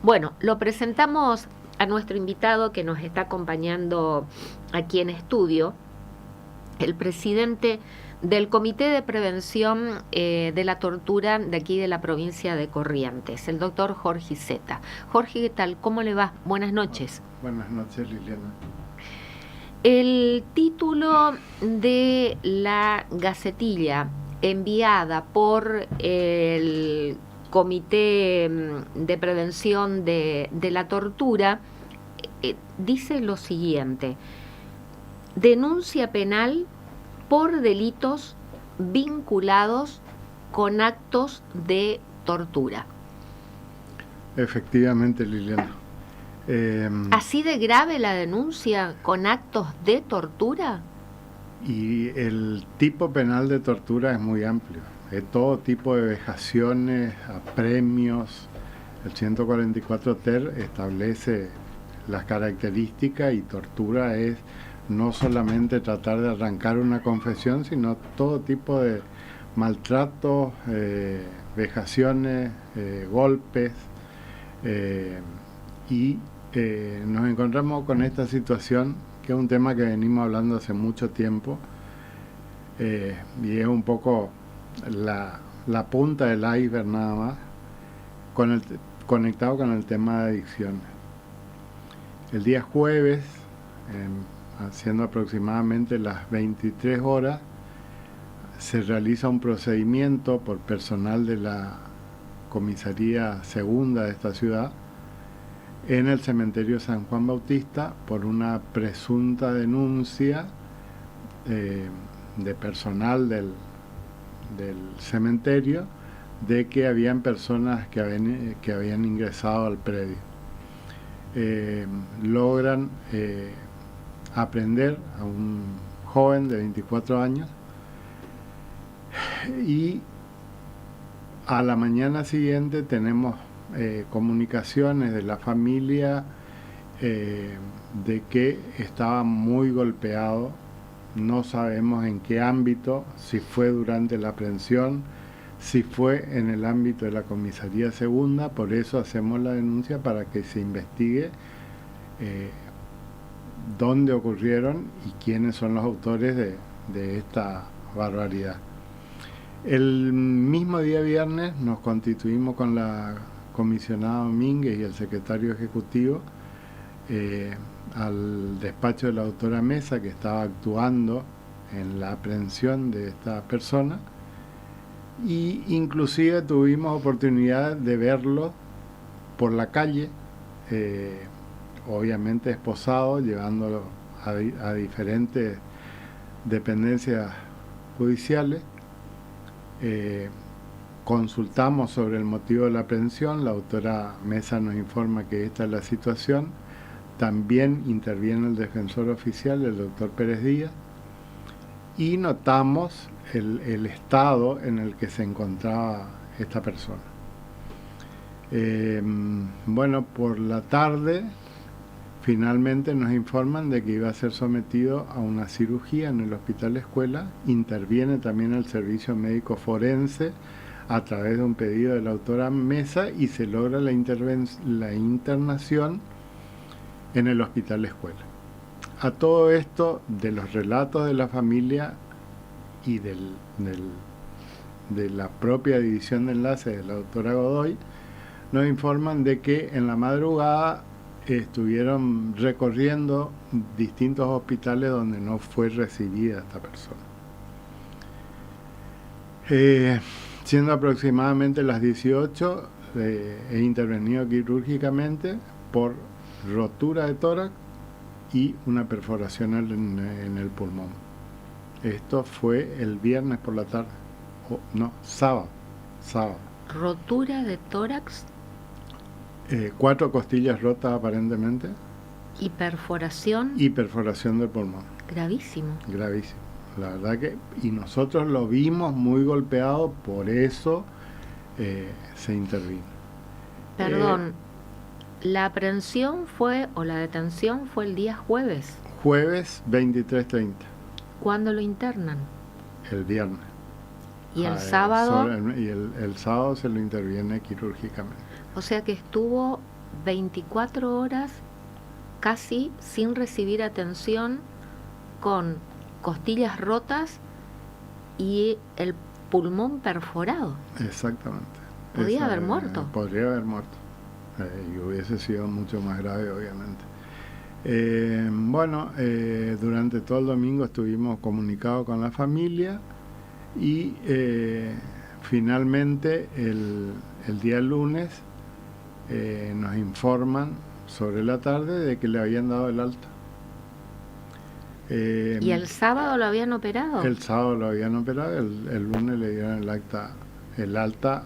Bueno, lo presentamos a nuestro invitado que nos está acompañando aquí en estudio, el presidente del Comité de Prevención de la Tortura de aquí de la provincia de Corrientes, el doctor Jorge Zeta. Jorge, ¿qué tal? ¿Cómo le va? Buenas noches. Buenas noches, Liliana. El título de la gacetilla enviada por el Comité de Prevención de la Tortura dice lo siguiente: denuncia penal por delitos vinculados con actos de tortura. Efectivamente, Liliana. ¿Así de grave la denuncia con actos de tortura? Y el tipo penal de tortura es muy amplio. Todo tipo de vejaciones, apremios. El 144 ter establece las características y tortura es no solamente tratar de arrancar una confesión, sino todo tipo de maltratos, vejaciones, golpes. Y nos encontramos con esta situación, que es un tema que venimos hablando hace mucho tiempo, y es un poco la punta del iceberg nada más, conectado con el tema de adicciones. El día jueves, haciendo aproximadamente las 23 horas, se realiza un procedimiento por personal de la comisaría segunda de esta ciudad en el cementerio San Juan Bautista por una presunta denuncia de personal del cementerio de que habían personas que habían ingresado al predio. Logran aprender a un joven de 24 años y a la mañana siguiente tenemos comunicaciones de la familia de que estaba muy golpeado. No sabemos en qué ámbito, si fue durante la aprehensión, si fue en el ámbito de la comisaría segunda. Por eso hacemos la denuncia, para que se investigue dónde ocurrieron y quiénes son los autores de esta barbaridad. El mismo día viernes nos constituimos con la comisionada Domínguez y el secretario ejecutivo al despacho de la doctora Mesa, que estaba actuando en la aprehensión de esta persona, y inclusive tuvimos oportunidad de verlo por la calle, obviamente esposado, llevándolo a diferentes dependencias judiciales. Consultamos sobre el motivo de la aprehensión. La doctora Mesa nos informa que esta es la situación. También interviene el defensor oficial, el doctor Pérez Díaz, y notamos el estado en el que se encontraba esta persona. Bueno, por la tarde finalmente nos informan de que iba a ser sometido a una cirugía en el Hospital Escuela. Interviene también el servicio médico forense a través de un pedido de la doctora Mesa y se logra la internación en el Hospital Escuela. A todo esto, de los relatos de la familia y de la propia división de enlace de la doctora Godoy, nos informan de que en la madrugada estuvieron recorriendo distintos hospitales donde no fue recibida esta persona. Siendo aproximadamente las 18, he intervenido quirúrgicamente por rotura de tórax y una perforación en el pulmón. Esto fue el viernes por la tarde, sábado. ¿Rotura de tórax? 4 costillas rotas aparentemente. ¿Y perforación? Y perforación del pulmón. Gravísimo. Gravísimo. La verdad que, y nosotros lo vimos muy golpeado, por eso se intervino. Perdón, ¿la aprehensión fue, o la detención fue el día jueves? Jueves 23:30. ¿Cuándo lo internan? El viernes. ¿Y el sábado? Y el sábado se lo interviene quirúrgicamente. O sea que estuvo 24 horas casi sin recibir atención, con costillas rotas y el pulmón perforado. Exactamente. Podría haber muerto. Podría haber muerto. Y hubiese sido mucho más grave, obviamente. Durante todo el domingo estuvimos comunicados con la familia y finalmente el día lunes nos informan sobre la tarde de que le habían dado el alta. ¿Y el sábado lo habían operado? El sábado lo habían operado, el lunes le dieron el alta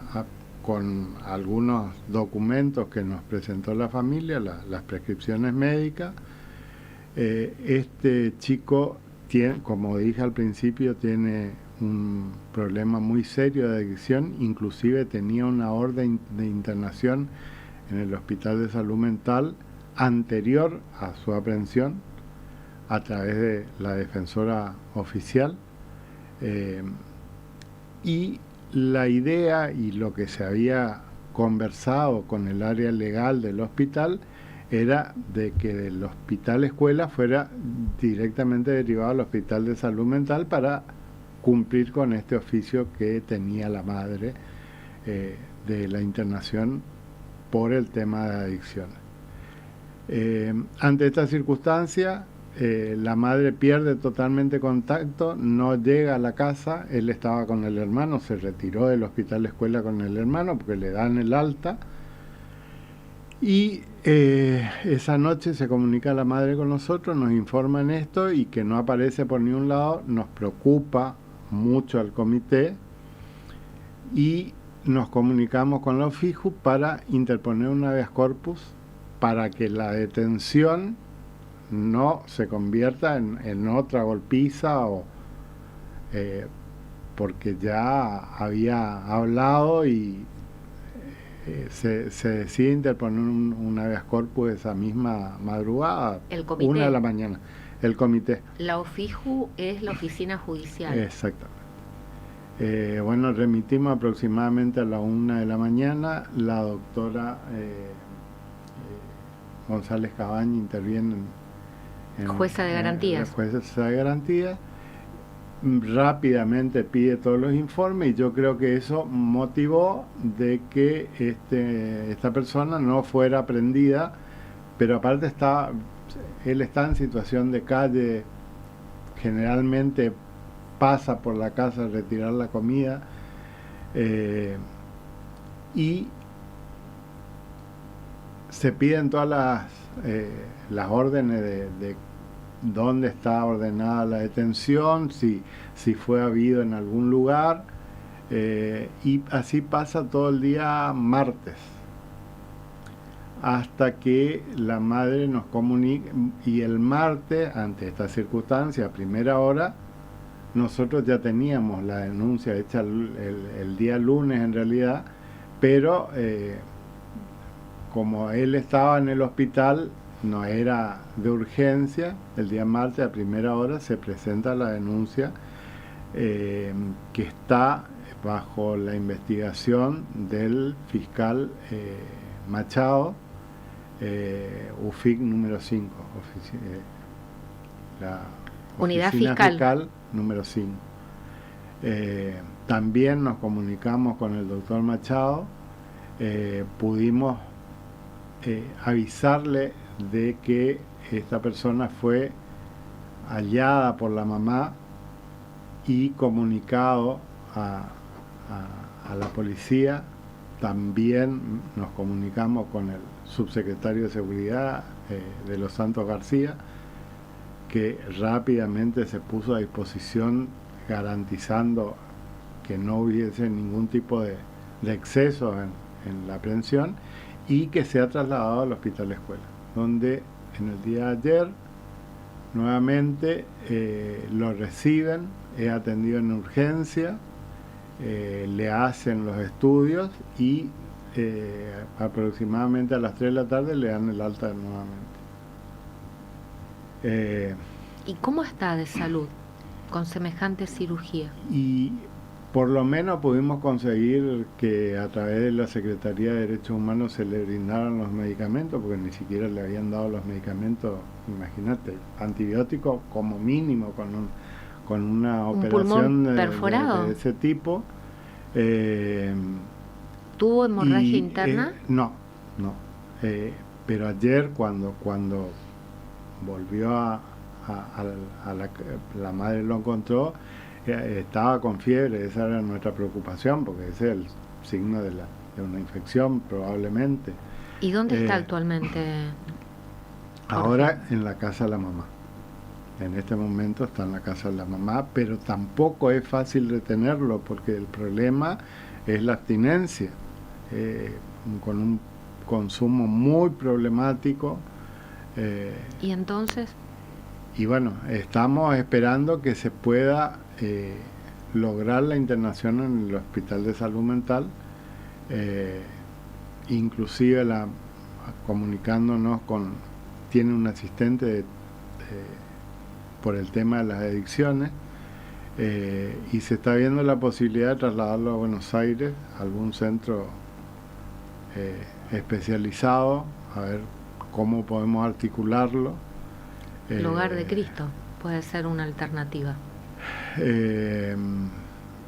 con algunos documentos que nos presentó la familia, las prescripciones médicas. Este chico tiene, como dije al principio, tiene un problema muy serio de adicción, inclusive tenía una orden de internación en el Hospital de Salud Mental anterior a su aprehensión a través de la defensora oficial, y la idea y lo que se había conversado con el área legal del hospital era de que del hospital escuela fuera directamente derivado al Hospital de Salud Mental para cumplir con este oficio que tenía la madre de la internación por el tema de adicciones. Ante esta circunstancia, la madre pierde totalmente contacto, no llega a la casa. Él estaba con el hermano, se retiró del hospital escuela con el hermano porque le dan el alta. Y esa noche se comunica la madre con nosotros, nos informan esto y que no aparece por ningún lado. Nos preocupa mucho al comité y nos comunicamos con la OFIJU para interponer un habeas corpus para que la detención no se convierta en otra golpiza, porque ya había hablado y se decide interponer un habeas corpus esa misma madrugada, el comité, 1 de la mañana, el comité. La OFIJU es la oficina judicial. Exactamente. Remitimos aproximadamente a la 1 de la mañana, la doctora González Cabaña interviene jueza de garantías. Jueza de garantías, rápidamente pide todos los informes y yo creo que eso motivó de que esta persona no fuera prendida, pero aparte él está en situación de calle, generalmente pasa por la casa a retirar la comida, y se piden todas las órdenes de dónde está ordenada la detención, si fue habido en algún lugar, y así pasa todo el día martes, hasta que la madre nos comunica, y el martes, ante esta circunstancia, a primera hora, nosotros ya teníamos la denuncia hecha el día lunes en realidad, pero como él estaba en el hospital, no era de urgencia. El día martes a primera hora se presenta la denuncia, que está bajo la investigación del fiscal Machado, UFIC número 5, la Unidad fiscal número 5. También nos comunicamos con el doctor Machado, pudimos avisarle de que esta persona fue hallada por la mamá y comunicado a la policía. También nos comunicamos con el subsecretario de Seguridad de Los Santos García, que rápidamente se puso a disposición garantizando que no hubiese ningún tipo de exceso en la aprehensión, y que se ha trasladado al hospital escuela, donde en el día de ayer nuevamente lo reciben, es atendido en urgencia, le hacen los estudios y aproximadamente a las 3 de la tarde le dan el alta nuevamente. ¿Y cómo está de salud con semejante cirugía? Y Por lo menos pudimos conseguir que a través de la Secretaría de Derechos Humanos se le brindaran los medicamentos, porque ni siquiera le habían dado los medicamentos, imagínate, antibióticos como mínimo, con una operación de ese tipo. ¿Tuvo hemorragia interna? No. Pero ayer cuando volvió la madre lo encontró, estaba con fiebre. Esa era nuestra preocupación, porque ese es el signo de una infección probablemente. ¿Y dónde está actualmente? Ahora en la casa de la mamá. En este momento está en la casa de la mamá, pero tampoco es fácil retenerlo, porque el problema es la abstinencia, con un consumo muy problemático. ¿Y entonces? Y bueno, estamos esperando que se pueda lograr la internación en el Hospital de Salud Mental, inclusive comunicándonos tiene un asistente por el tema de las adicciones, y se está viendo la posibilidad de trasladarlo a Buenos Aires, a algún centro especializado, a ver cómo podemos articularlo. El Hogar de Cristo puede ser una alternativa.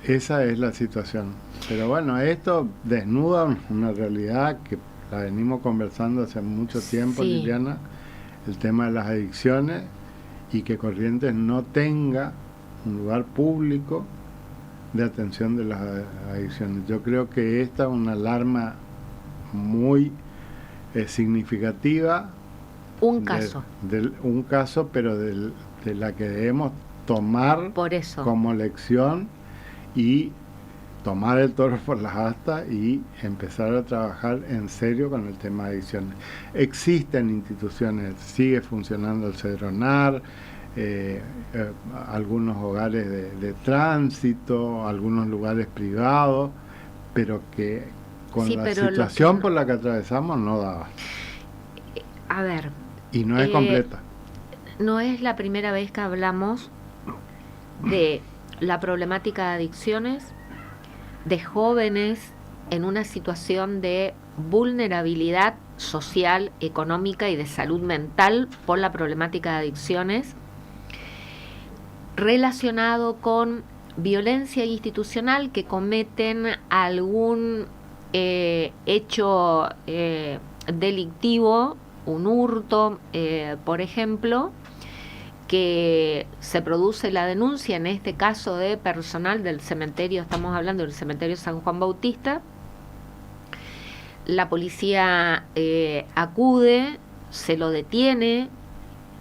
Esa es la situación. Pero bueno, esto desnuda una realidad que la venimos conversando hace mucho tiempo, sí, Liliana, el tema de las adicciones, y que Corrientes no tenga un lugar público de atención de las adicciones. Yo creo que esta es una alarma muy significativa. Un caso. Un caso, pero de la que debemos tomar como lección y tomar el toro por las astas y empezar a trabajar en serio con el tema de adicciones. Existen instituciones, sigue funcionando el Cedronar, algunos hogares de tránsito, algunos lugares privados, pero que con la situación por la que atravesamos no daba. A ver. Y no es completa. No es la primera vez que hablamos de la problemática de adicciones, de jóvenes en una situación de vulnerabilidad social, económica y de salud mental por la problemática de adicciones, relacionado con violencia institucional, que cometen algún hecho delictivo, un hurto, por ejemplo, que se produce la denuncia, en este caso de personal del cementerio, estamos hablando del cementerio San Juan Bautista. La policía acude, se lo detiene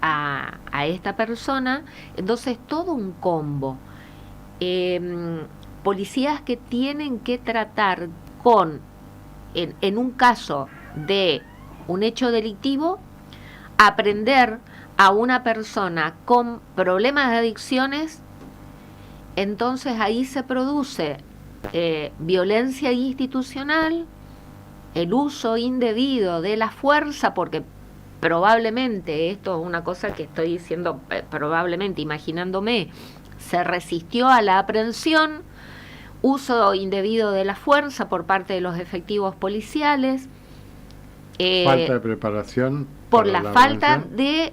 a esta persona, entonces todo un combo. Policías que tienen que tratar con, en un caso de un hecho delictivo, aprender a una persona con problemas de adicciones, entonces ahí se produce violencia institucional, el uso indebido de la fuerza, porque probablemente, esto es una cosa que estoy diciendo, probablemente, imaginándome, se resistió a la aprehensión, uso indebido de la fuerza por parte de los efectivos policiales, falta de preparación por la falta de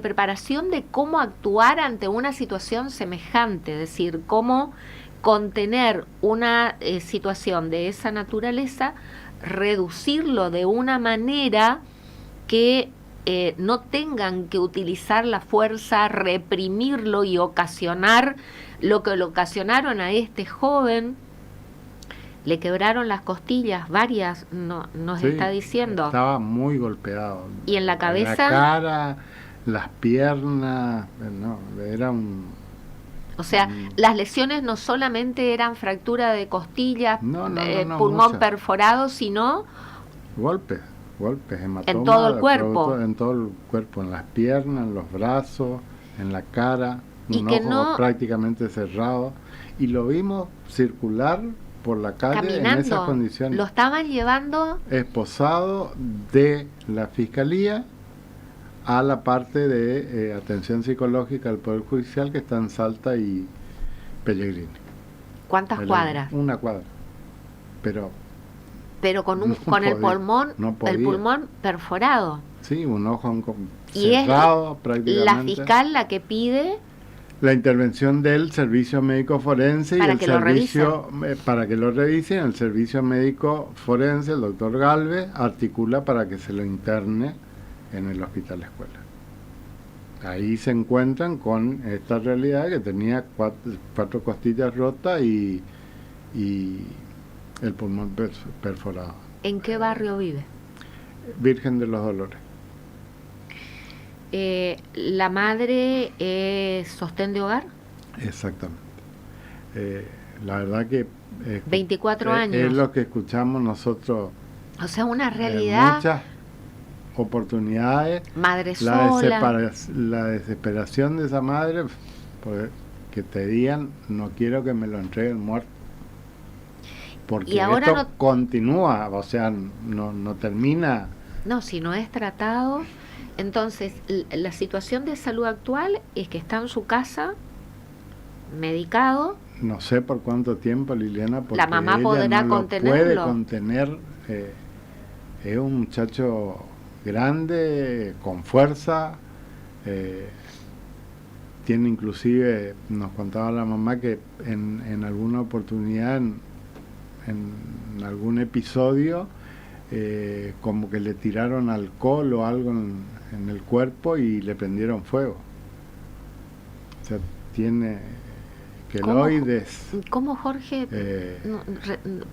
preparación de cómo actuar ante una situación semejante, es decir, cómo contener una situación de esa naturaleza, reducirlo de una manera que no tengan que utilizar la fuerza, reprimirlo y ocasionar lo que le ocasionaron a este joven. Le quebraron las costillas, varias, nos está diciendo. Estaba muy golpeado. Y en la cabeza. La cara, las piernas, era un... O sea, las lesiones no solamente eran fractura de costillas, pulmón muchas. Perforado, sino... Golpes, hematomas. En todo el cuerpo. En todo el cuerpo, en las piernas, en los brazos, en la cara, un ojo prácticamente cerrado. Y lo vimos circular por la calle caminando, en esas condiciones. Lo estaban llevando esposado de la Fiscalía a la parte de atención psicológica del Poder Judicial, que está en Salta y Pellegrini. ¿Cuántas cuadras? Una cuadra. Pero con no el podía, no el podía. pulmón perforado. Sí, un ojo Y cerrado es prácticamente. la fiscal la que pide La intervención del servicio médico forense y para el que lo servicio para que lo revisen. El servicio médico forense, el doctor Galvez, articula para que se lo interne en el hospital escuela. Ahí se encuentran con esta realidad que tenía cuatro costillas rotas y el pulmón perforado. ¿En qué barrio vive? Virgen de los Dolores. ¿La madre es sostén de hogar? Exactamente. La verdad que 24 años. Es lo que escuchamos nosotros. O sea, una realidad. Muchas oportunidades. Madre sola. La desesperación de esa madre, pues, que te digan, no quiero que me lo entreguen muerto. Porque y ahora esto continúa, o sea, no termina. No, si no es tratado. Entonces, la situación de salud actual es que está en su casa, medicado. No sé por cuánto tiempo, Liliana, porque la mamá ella podrá no contenerlo. Lo puede contener. Es un muchacho grande, con fuerza. Tiene inclusive, nos contaba la mamá que en alguna oportunidad, en algún episodio, como que le tiraron alcohol o algo en el cuerpo y le prendieron fuego. O sea, tiene queloides. ¿Cómo, Jorge?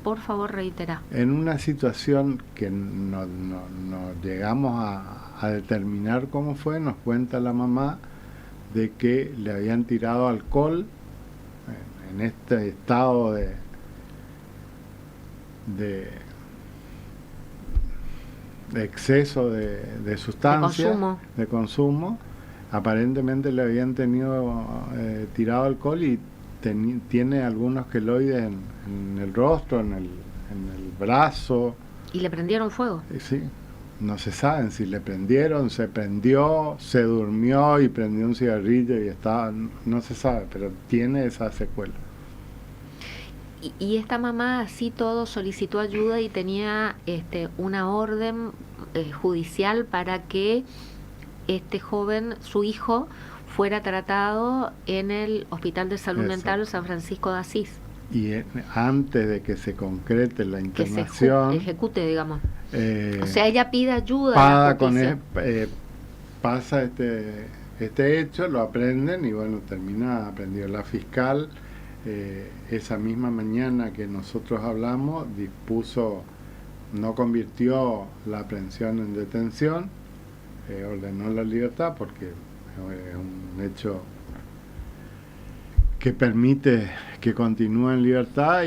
Por favor, reitera. En una situación que no llegamos a determinar cómo fue, nos cuenta la mamá de que le habían tirado alcohol en este estado de exceso de sustancias, de consumo. Aparentemente le habían tirado alcohol y tiene algunos queloides en el rostro, en el brazo. ¿Y le prendieron fuego? Sí, no se saben si le prendieron, se prendió, se durmió y prendió un cigarrillo y estaba, no se sabe, pero tiene esa secuela. Y esta mamá así todo solicitó ayuda y tenía una orden judicial para que este joven, su hijo, fuera tratado en el Hospital de Salud Mental San Francisco de Asís. Y antes de que se concrete la internación, que se ejecute, digamos. O sea, ella pide ayuda a la justicia. Pasa este hecho, lo aprenden y bueno, termina aprendió la fiscal. Esa misma mañana que nosotros hablamos, no convirtió la aprehensión en detención, ordenó la libertad porque es un hecho que permite que continúe en libertad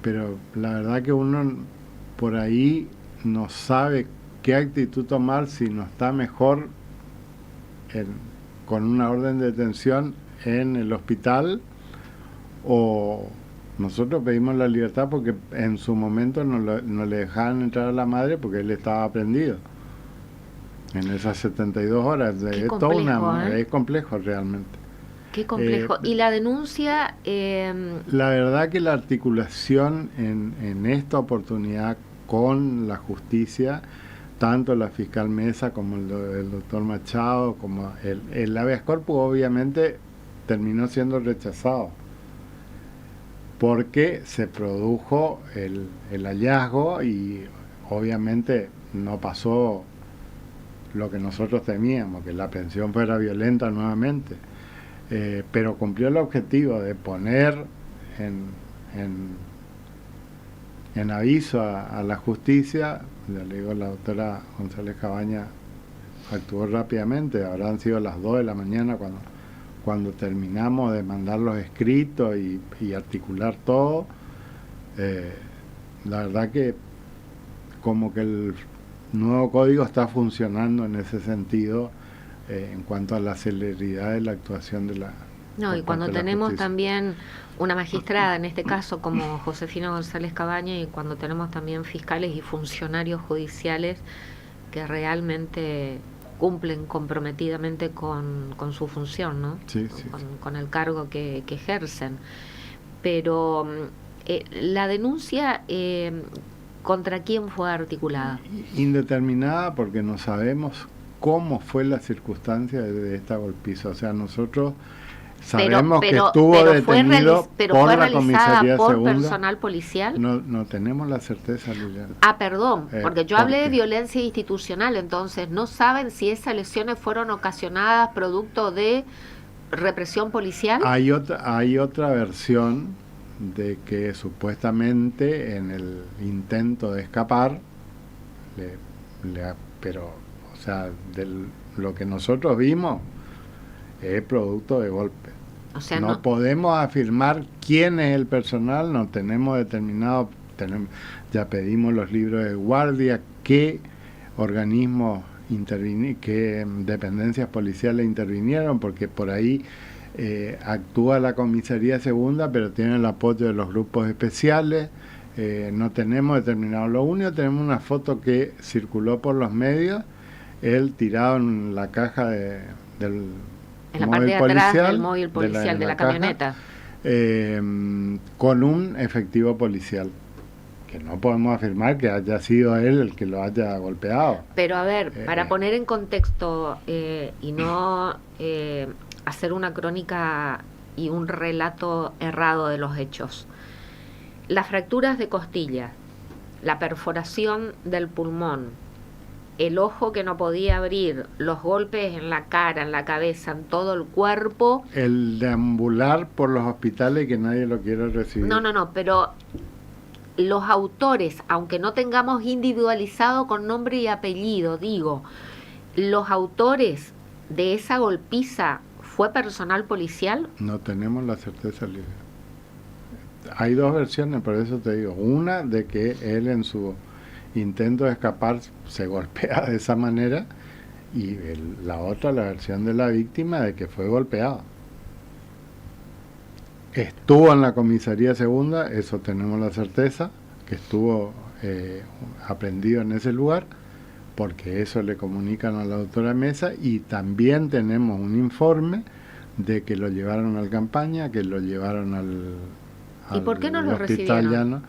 pero la verdad que uno por ahí no sabe qué actitud tomar si no está mejor con una orden de detención en el hospital, o nosotros pedimos la libertad porque en su momento no le dejaban entrar a la madre porque él estaba prendido en esas 72 horas. Es complejo, es complejo realmente. Qué complejo. ¿Y la denuncia? La verdad que la articulación en esta oportunidad con la justicia, tanto la fiscal Mesa como el doctor Machado, como el habeas corpus, obviamente terminó siendo rechazado porque se produjo el hallazgo y obviamente no pasó lo que nosotros temíamos, que la aprehensión fuera violenta nuevamente, pero cumplió el objetivo de poner en aviso a la justicia. Ya le digo, la doctora González Cabaña actuó rápidamente, habrán sido las 2 de la mañana cuando terminamos de mandar los escritos y articular todo. La verdad que como que el nuevo código está funcionando en ese sentido, en cuanto a la celeridad de la actuación de la No, y cuando tenemos también una magistrada, en este caso como Josefina González Cabaña, y cuando tenemos también fiscales y funcionarios judiciales que realmente cumplen comprometidamente con su función, ¿no? Sí. Con el cargo que ejercen. pero la denuncia, ¿contra quién fue articulada? Indeterminada, porque no sabemos cómo fue la circunstancia de esta golpiza. O sea, nosotros sabemos que estuvo detenido por la comisaría por segunda. Personal policial. No tenemos la certeza, Liliana. Ah, perdón, porque yo hablé de violencia institucional, entonces no saben si esas lesiones fueron ocasionadas producto de represión policial. Hay otra versión de que supuestamente en el intento de escapar, pero, o sea, lo que nosotros vimos es producto de golpe. O sea, no podemos afirmar quién es el personal, no tenemos determinado, ya pedimos los libros de guardia, qué organismos qué dependencias policiales intervinieron, porque por ahí actúa la comisaría segunda, pero tiene el apoyo de los grupos especiales. No tenemos determinado. Lo único, tenemos una foto que circuló por los medios, él tirado en la caja del en la parte de atrás del móvil policial de la camioneta, con un efectivo policial, que no podemos afirmar que haya sido él el que lo haya golpeado. Pero a ver, para poner en contexto y no hacer una crónica y un relato errado de los hechos, las fracturas de costilla, la perforación del pulmón, el ojo que no podía abrir, los golpes en la cara, en la cabeza, en todo el cuerpo. El deambular por los hospitales y que nadie lo quiere recibir. No, pero los autores, aunque no tengamos individualizado con nombre y apellido, digo, los autores de esa golpiza, ¿fue personal policial? No tenemos la certeza, Lidia. Hay dos versiones, por eso te digo. Una, de que él en su intento de escapar se golpea de esa manera, y la otra, la versión de la víctima, de que fue golpeado. Estuvo en la comisaría segunda, eso tenemos la certeza, que estuvo aprendido en ese lugar, porque eso le comunican a la doctora Mesa, y también tenemos un informe de que lo llevaron al Campaña, que lo llevaron al ¿Y por qué no lo Hospital recibieron? Llano,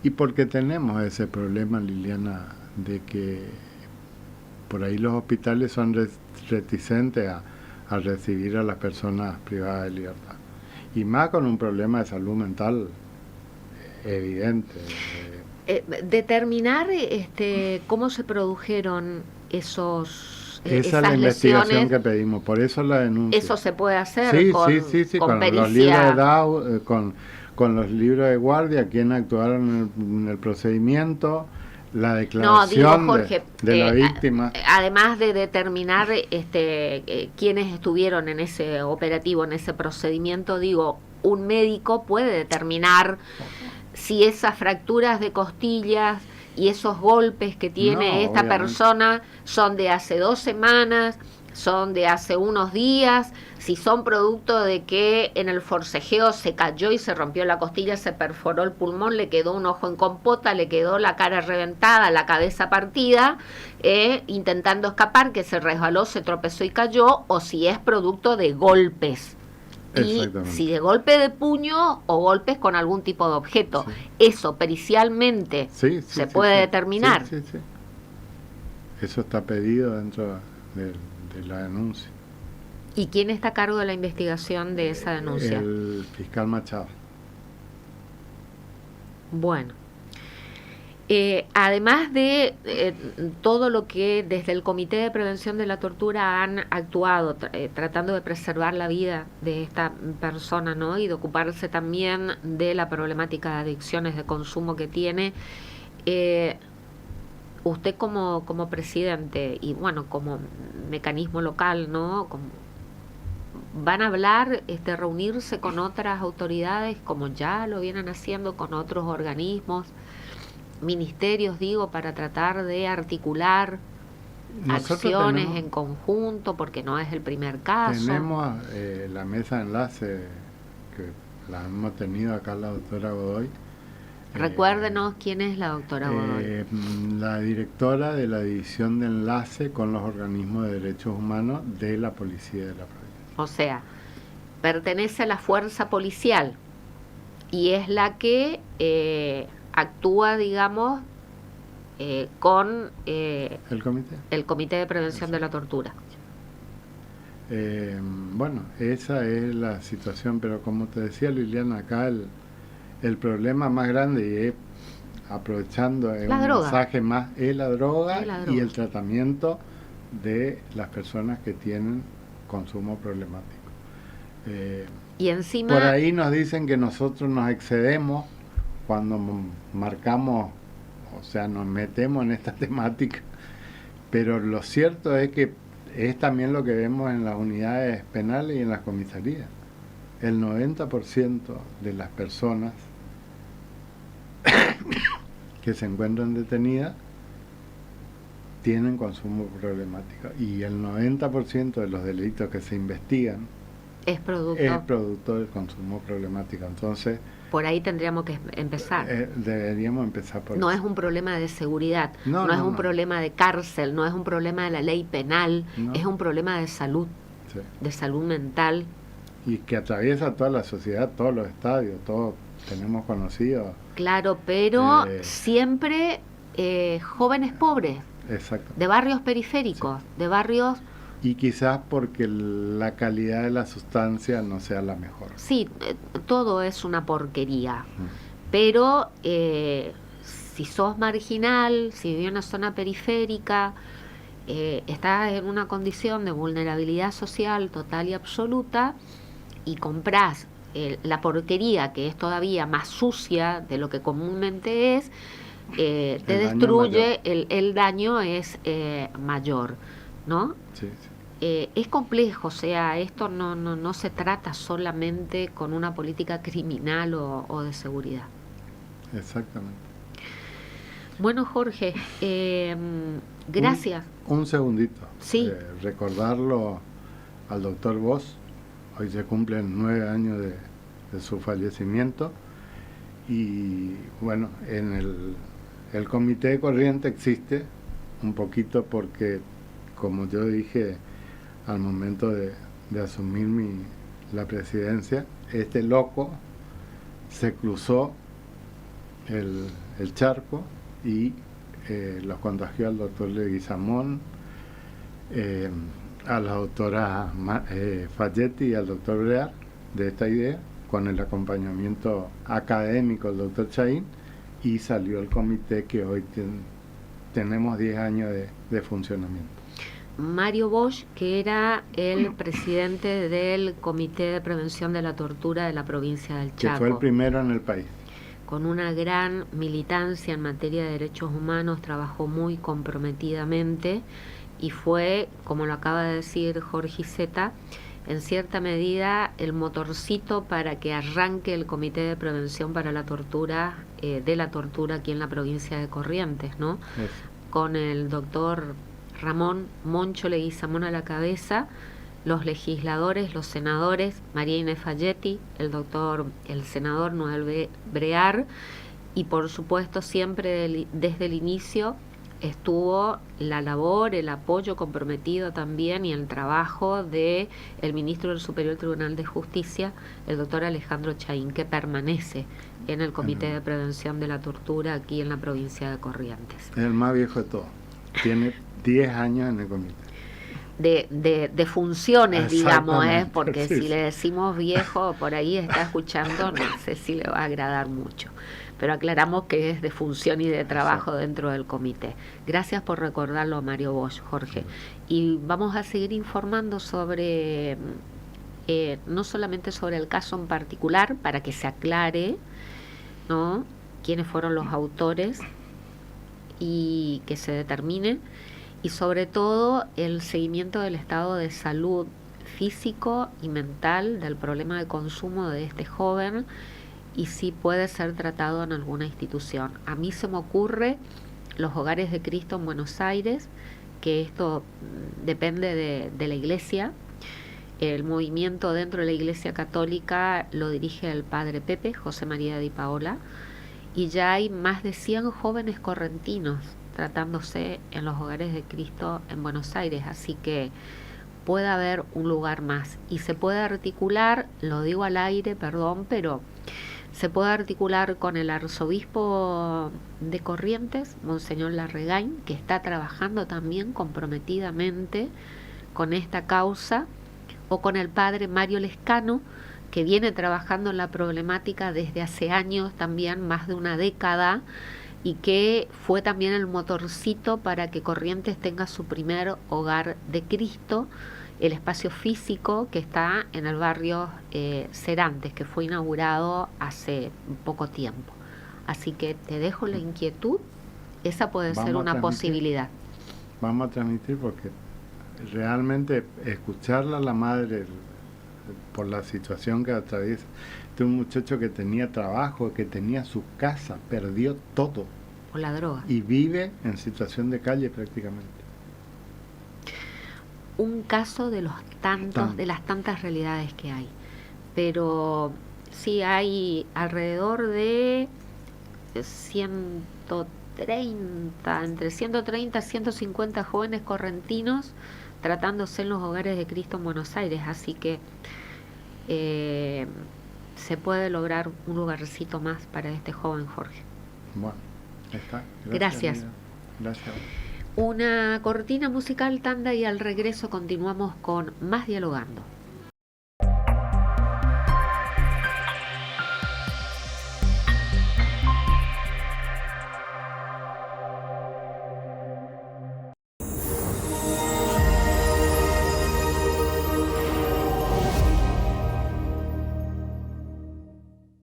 y porque tenemos ese problema, Liliana, de que por ahí los hospitales son reticentes a recibir a las personas privadas de libertad, y más con un problema de salud mental evidente. Determinar cómo se produjeron esas esa es la investigación lesiones, que pedimos, por eso la denuncia. eso se puede hacer Sí, con con pericia. los libros de DAO, con los libros de guardia, quienes actuaron en el procedimiento, la declaración Jorge, de la víctima. Además de determinar quiénes estuvieron en ese operativo, en ese procedimiento, digo, un médico puede determinar si esas fracturas de costillas y esos golpes que tiene esta persona son de hace 2 semanas, son de hace unos días, si son producto de que en el forcejeo se cayó y se rompió la costilla, se perforó el pulmón, le quedó un ojo en compota, le quedó la cara reventada, la cabeza partida, intentando escapar, que se resbaló, se tropezó y cayó, o si es producto de golpes. Y si de golpe de puño o golpes con algún tipo de objeto. Sí. Eso pericialmente se puede determinar. Sí. Eso está pedido dentro de la denuncia. ¿Y quién está a cargo de la investigación de esa denuncia? El fiscal Machado. Bueno. Además de todo lo que desde el Comité de Prevención de la Tortura han actuado tratando de preservar la vida de esta persona, ¿no? Y de ocuparse también de la problemática de adicciones, de consumo que tiene, usted como presidente y bueno, como mecanismo local, ¿no? ¿Van a hablar, reunirse con otras autoridades como ya lo vienen haciendo con otros organismos? Ministerios, digo, para tratar de articular acciones en conjunto, porque no es el primer caso. Tenemos la mesa de enlace, que la hemos tenido acá la doctora Godoy. Recuérdenos quién es la doctora Godoy. La directora de la división de enlace con los organismos de derechos humanos de la policía de la provincia. O sea, pertenece a la fuerza policial. y es la que actúa, digamos, con el Comité de Prevención de la Tortura. Bueno, esa es la situación, pero como te decía Liliana, acá el problema más grande, y es, aprovechando un mensaje más, es la droga y el tratamiento de las personas que tienen consumo problemático. Y encima, por ahí nos dicen que nosotros nos excedemos cuando marcamos, o sea, nos metemos en esta temática, pero lo cierto es que es también lo que vemos en las unidades penales y en las comisarías. El 90% de las personas que se encuentran detenidas tienen consumo problemático, y el 90% de los delitos que se investigan es producto del consumo problemático. Entonces, por ahí tendríamos que empezar. Deberíamos empezar por no eso. Es un problema de seguridad, no es un problema de cárcel, no es un problema de la ley penal, es un problema de salud, sí, de salud mental. Y que atraviesa toda la sociedad, todos los estadios, todos tenemos conocidos. Claro, pero siempre jóvenes pobres, exacto, de barrios periféricos, sí, de barrios... Y quizás porque la calidad de la sustancia no sea la mejor. Sí, todo es una porquería, pero si sos marginal, si vivís en una zona periférica, estás en una condición de vulnerabilidad social total y absoluta, y comprás la porquería, que es todavía más sucia de lo que comúnmente es, te destruye, el daño es mayor, ¿no? Sí, sí. Es complejo, o sea, esto no se trata solamente con una política criminal o de seguridad. Exactamente. Bueno, Jorge, gracias. Un segundito. Sí. Recordarlo al doctor Bosch. Hoy se cumplen 9 años de su fallecimiento. Y bueno, en el comité de corriente existe un poquito porque, como yo dije al momento de asumir la presidencia, este loco se cruzó el charco y los contagió al doctor Leguizamón, a la doctora Falletti y al doctor Brear de esta idea, con el acompañamiento académico del doctor Chaín, y salió el comité que hoy tenemos 10 años de funcionamiento. Mario Bosch, que era el presidente del Comité de Prevención de la Tortura de la provincia del Chaco. Que fue el primero en el país. Con una gran militancia en materia de derechos humanos, trabajó muy comprometidamente y fue, como lo acaba de decir Jorge Zeta, en cierta medida el motorcito para que arranque el Comité de Prevención para la Tortura, de la tortura aquí en la provincia de Corrientes, ¿no? Sí. Con el doctor Ramón Moncho Leguizamón a la cabeza, los legisladores, los senadores, María Inés Falletti, el senador Noel Brear, y por supuesto siempre desde el inicio estuvo la labor, el apoyo comprometido también y el trabajo de el ministro del Superior Tribunal de Justicia, el doctor Alejandro Chaín, que permanece en el Comité de Prevención de la Tortura aquí en la provincia de Corrientes. Es el más viejo de todos, tiene 10 años en el comité. De funciones, digamos, porque sí, si le decimos viejo, por ahí está escuchando, no sé si le va a agradar mucho. Pero aclaramos que es de función y de trabajo dentro del comité. Gracias por recordarlo, Mario Bosch, Jorge. Y vamos a seguir informando sobre, no solamente sobre el caso en particular, para que se aclare, ¿no?, quiénes fueron los autores y que se determine, y sobre todo el seguimiento del estado de salud físico y mental del problema de consumo de este joven, y si puede ser tratado en alguna institución. A mí se me ocurre los Hogares de Cristo en Buenos Aires, que esto depende de la iglesia. El movimiento dentro de la Iglesia Católica lo dirige el padre Pepe, José María Di Paola, y ya hay más de 100 jóvenes correntinos tratándose en los Hogares de Cristo en Buenos Aires, así que puede haber un lugar más y se puede articular, lo digo al aire, perdón, pero se puede articular con el arzobispo de Corrientes, Monseñor Larregain, que está trabajando también comprometidamente con esta causa, o con el padre Mario Lescano, que viene trabajando en la problemática desde hace años, también más de una década, y que fue también el motorcito para que Corrientes tenga su primer hogar de Cristo, el espacio físico que está en el barrio Serantes, que fue inaugurado hace poco tiempo. Así que te dejo la inquietud, esa puede ser una posibilidad. Vamos a transmitir porque realmente escucharla a la madre por la situación que atraviesa. Este es un muchacho que tenía trabajo, que tenía su casa, perdió todo. Por la droga. Y vive en situación de calle prácticamente. Un caso de los tantos, de las tantas realidades que hay. Pero sí hay alrededor de 130, entre 130 y 150 jóvenes correntinos tratándose en los hogares de Cristo en Buenos Aires, así que se puede lograr un lugarcito más para este joven Jorge. Bueno, está. Gracias. Gracias. Una cortina musical, tanda, y al regreso continuamos con más Dialogando.